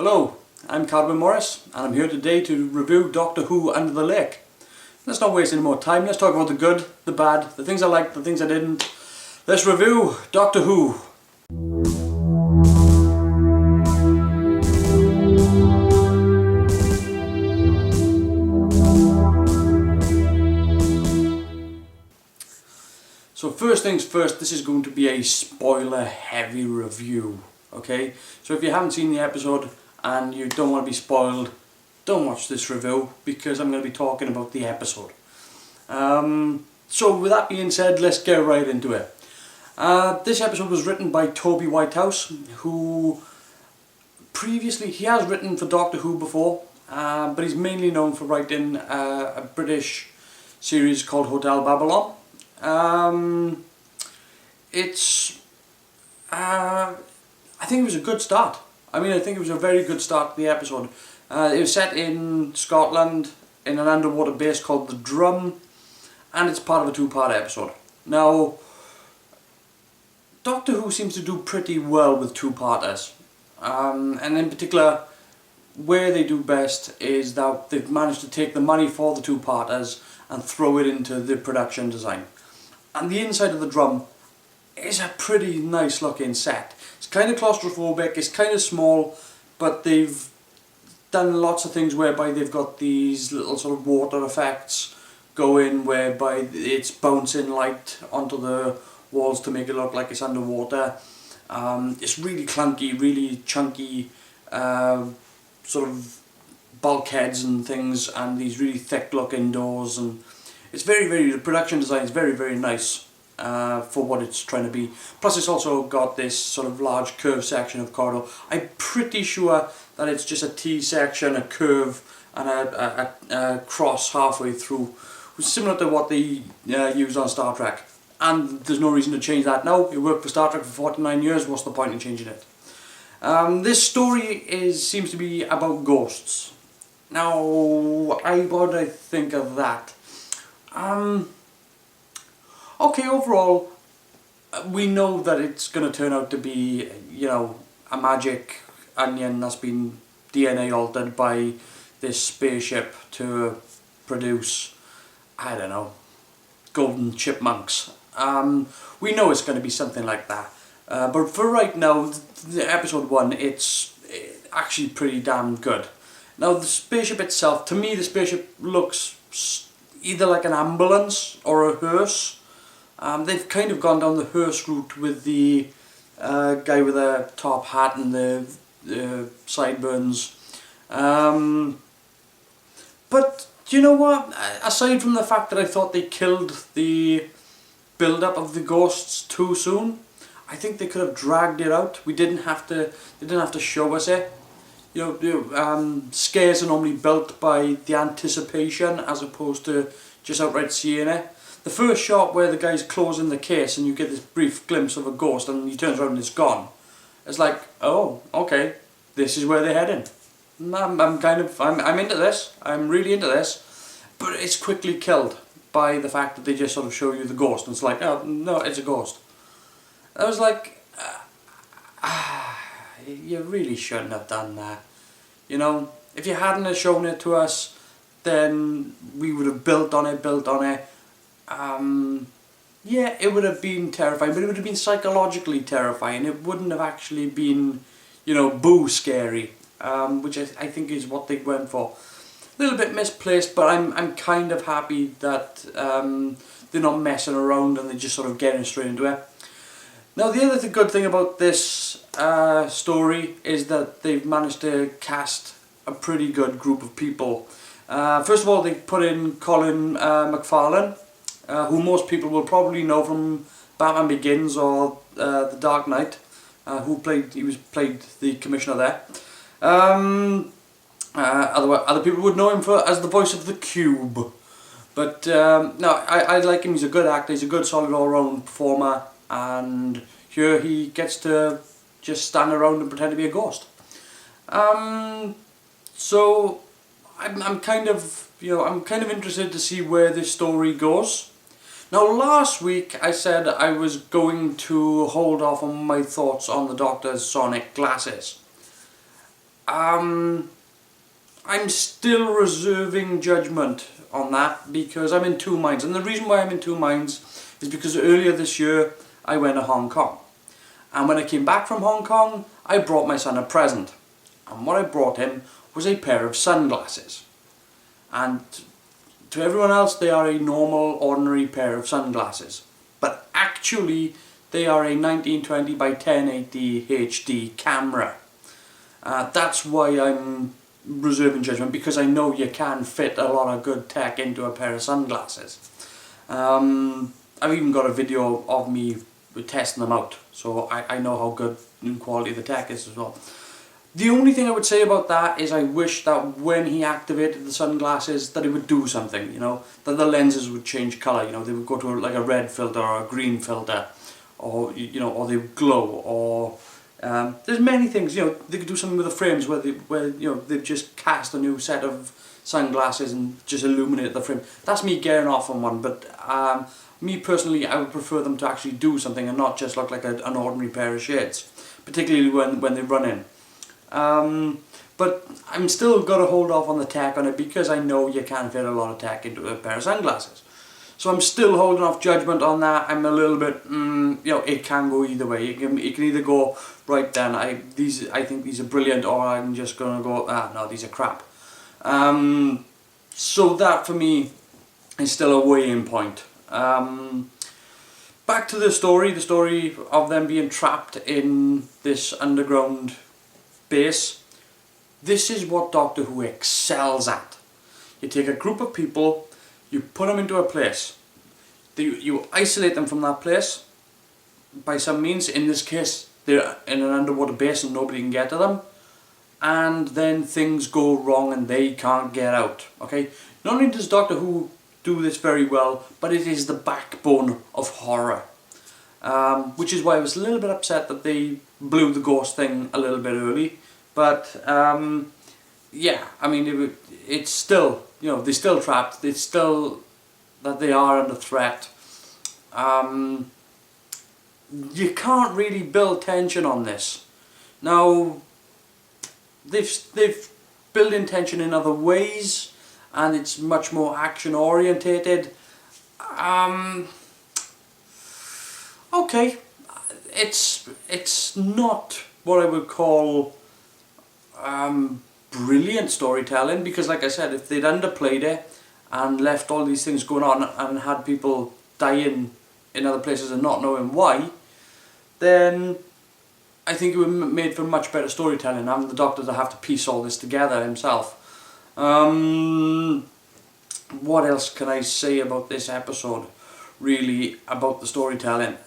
Hello, I'm Cadwyn Morris and I'm here today to review Doctor Who Under the Lake. Let's not waste any more time, let's talk about the good, the bad, the things I liked, the things I didn't. Let's review Doctor Who. So first things first, this is going to be a spoiler heavy review, okay? So if you haven't seen the episode and you don't want to be spoiled, don't watch this review because I'm going to be talking about the episode. So with that being said, let's get right into it. This episode was written by Toby Whitehouse, who previously, he has written for Doctor Who before, but he's mainly known for writing a British series called Hotel Babylon. I think it was a good start. I think it was a very good start to the episode. It was set in Scotland in an underwater base called the Drum, and it's part of a two-part episode. Now, Doctor Who seems to do pretty well with two-parters, and in particular, where they do best is that they've managed to take the money for the two-parters and throw it into the production design. And the inside of the Drum is a pretty nice looking set. It's kind of claustrophobic, it's kind of small, but they've done lots of things whereby they've got these little sort of water effects going, whereby it's bouncing light onto the walls to make it look like it's underwater. It's really clunky, really chunky sort of bulkheads and things, and these really thick looking doors, and it's the production design is very nice for what it's trying to be. Plus it's also got this sort of large curved section of corridor. I'm pretty sure that it's just a T-section, a curve and a cross halfway through, which is similar to what they use on Star Trek. And there's no reason to change that now. It worked for Star Trek for 49 years, what's the point in changing it? This story seems to be about ghosts. Now, what do I think of that? Okay, overall, we know that it's going to turn out to be, a magic onion that's been DNA altered by this spaceship to produce, I don't know, golden chipmunks. We know it's going to be something like that. But for right now, the episode 1, it's actually pretty damn good. Now, the spaceship itself, to me, the spaceship looks either like an ambulance or a hearse. They've kind of gone down the hearse route with the guy with a top hat and the sideburns. But do you know what? Aside from the fact that I thought they killed the build-up of the ghosts too soon, I think they could have dragged it out. They didn't have to show us it. Scares are normally built by the anticipation as opposed to just outright seeing it. The first shot where the guy's closing the case and you get this brief glimpse of a ghost and he turns around and it's gone. It's like, oh, okay, this is where they're heading. I'm into this. I'm really into this. But it's quickly killed by the fact that they just sort of show you the ghost and it's like, oh, no, it's a ghost. I was like, you really shouldn't have done that. If you hadn't have shown it to us, then we would have built on it. Yeah, it would have been terrifying, but it would have been psychologically terrifying. It wouldn't have actually been, boo scary, which I think is what they went for. A little bit misplaced, but I'm kind of happy that they're not messing around and they're just sort of getting straight into it. Now, the other good thing about this story is that they've managed to cast a pretty good group of people. First of all, they put in Colin McFarlane, who most people will probably know from Batman Begins or The Dark Knight, he played the Commissioner there. Other people would know him as the voice of the Cube. But no, I like him. He's a good actor. He's a good, solid, all-round performer. And here he gets to just stand around and pretend to be a ghost. So I'm kind of interested to see where this story goes. Now, last week I said I was going to hold off on my thoughts on the Doctor's sonic glasses. I'm still reserving judgment on that because I'm in two minds. And the reason why I'm in two minds is because earlier this year I went to Hong Kong. And when I came back from Hong Kong, I brought my son a present. And what I brought him was a pair of sunglasses. And to everyone else, they are a normal, ordinary pair of sunglasses. But actually, they are a 1920 by 1080 HD camera. That's why I'm reserving judgment, because I know you can fit a lot of good tech into a pair of sunglasses. I've even got a video of me testing them out, so I know how good and quality the tech is as well. The only thing I would say about that is I wish that when he activated the sunglasses that it would do something, you know, that the lenses would change colour, you know, they would go to like a red filter or a green filter, or, you know, or they would glow, or there's many things, you know, they could do something with the frames where you know, they've just cast a new set of sunglasses and just illuminate the frame. That's me getting off on one, but me personally, I would prefer them to actually do something and not just look like an ordinary pair of shades, particularly when they run in. But I'm still got to hold off on the tech on it because I know you can fit a lot of tech into a pair of sunglasses. So I'm still holding off judgment on that. I'm a little bit, you know, it can go either way. It can either go, right then, I think these are brilliant, or I'm just going to go, no, these are crap. So that for me is still a weighing point. Back to the story of them being trapped in this underground base. This is what Doctor Who excels at. You take a group of people, you put them into a place, you isolate them from that place by some means. In this case, they're in an underwater base and nobody can get to them, and then things go wrong and they can't get out. Okay, not only does Doctor Who do this very well, but it is the backbone of horror, which is why I was a little bit upset that they blew the ghost thing a little bit early. But yeah, I mean, it's still, you know, they're still trapped. It's still that they are under threat. You can't really build tension on this. Now, they've built in tension in other ways, and it's much more action orientated. Okay, it's not what I would call brilliant storytelling, because like I said, if they'd underplayed it and left all these things going on and had people dying in other places and not knowing why, then I think it would have made for much better storytelling, having the Doctor to have to piece all this together himself. What else can I say about this episode, really, about the storytelling?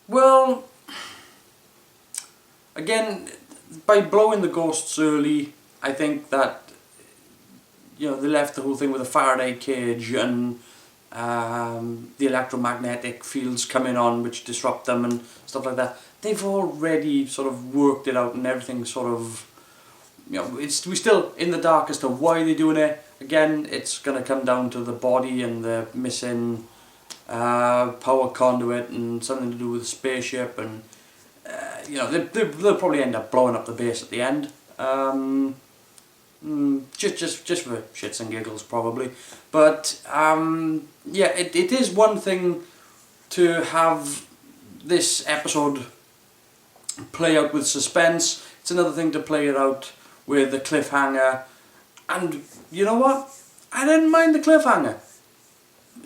Well, again, by blowing the ghosts early, I think that, you know, they left the whole thing with a Faraday cage and the electromagnetic fields coming on which disrupt them and stuff like that. They've already sort of worked it out and everything sort of, you know, we're still in the dark as to why they're doing it. Again, it's going to come down to the body and the missing power conduit and something to do with the spaceship, and you know, they'll probably end up blowing up the base at the end. Just for shits and giggles probably. But yeah, it is one thing to have this episode play out with suspense. It's another thing to play it out with a cliffhanger. And you know what? I didn't mind the cliffhanger.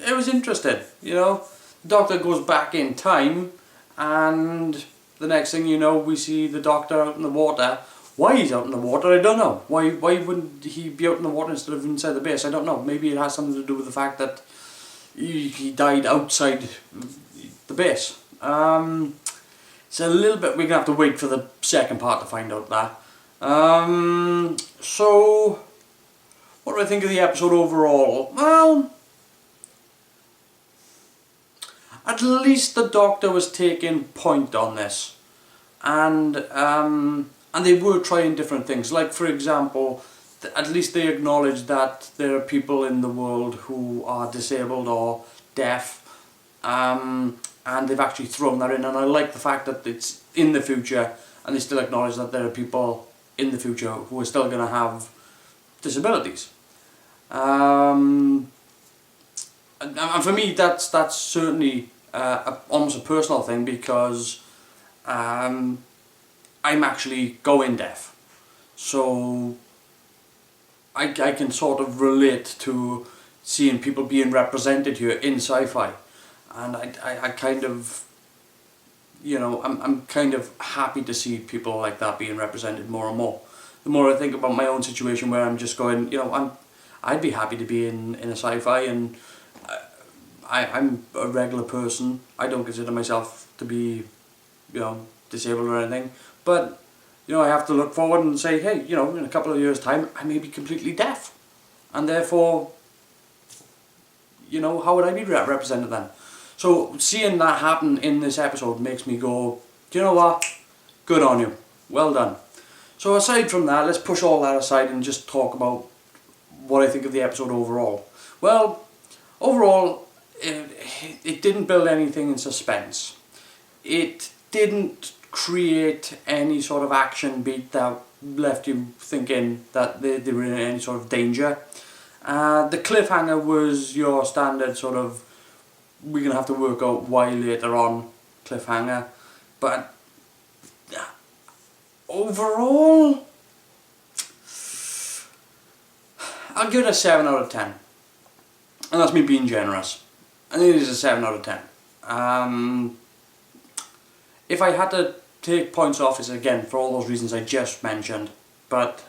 It was interesting, you know. The Doctor goes back in time, and the next thing you know, we see the Doctor out in the water. Why he's out in the water, I don't know. Why wouldn't he be out in the water instead of inside the base? I don't know. Maybe it has something to do with the fact that he died outside the base. It's a little bit, we're going to have to wait for the second part to find out that. So, what do I think of the episode overall? Well, at least the Doctor was taking point on this. And they were trying different things. Like, for example, at least they acknowledged that there are people in the world who are disabled or deaf, and they've actually thrown that in. And I like the fact that it's in the future and they still acknowledge that there are people in the future who are still going to have disabilities. And for me, that's certainly almost a personal thing, because I'm actually going deaf, so I can sort of relate to seeing people being represented here in sci-fi, and I kind of, you know, I'm kind of happy to see people like that being represented more and more. The more I think about my own situation, where I'm just going, you know, I'd be happy to be in a sci-fi, and I'm a regular person. I don't consider myself to be, you know, disabled or anything, but you know, I have to look forward and say, hey, you know, in a couple of years' time, I may be completely deaf, and therefore, you know, how would I be represented then? So seeing that happen in this episode makes me go, do you know what? Good on you. Well done. So aside from that, let's push all that aside and just talk about what I think of the episode overall. Well, overall, it didn't build anything in suspense. It didn't create any sort of action beat that left you thinking that they were in any sort of danger. The cliffhanger was your standard sort of, we're going to have to work out why later on cliffhanger. But overall, I'll give it a 7 out of 10. And that's me being generous. I think it is a 7 out of 10. If I had to take points off, it's again for all those reasons I just mentioned. But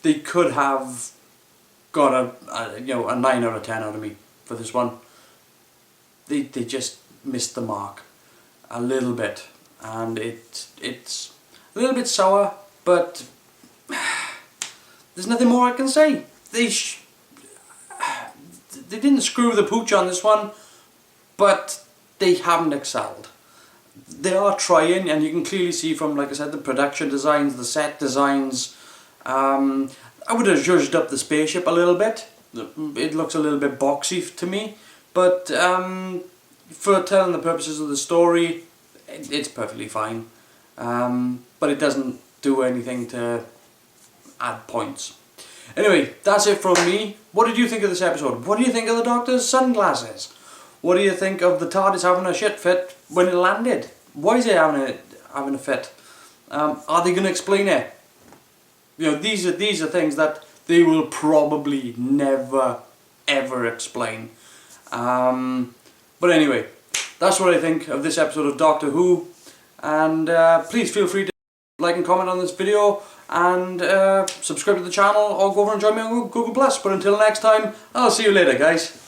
they could have got a 9 out of 10 out of me for this one. They just missed the mark a little bit, and it's a little bit sour, but there's nothing more I can say. They didn't screw the pooch on this one, but they haven't excelled. They are trying, and you can clearly see from, like I said, the production designs, the set designs. I would have zhuzhed up the spaceship a little bit. It looks a little bit boxy to me, but for telling the purposes of the story, it's perfectly fine. But it doesn't do anything to add points. Anyway, that's it from me. What did you think of this episode? What do you think of the Doctor's sunglasses? What do you think of the TARDIS having a shit fit when it landed? Why is it having a fit? Are they going to explain it? You know, these are things that they will probably never ever explain. But anyway, that's what I think of this episode of Doctor Who. And please feel free to like and comment on this video, and subscribe to the channel, or go over and join me on Google+. But until next time, I'll see you later, guys.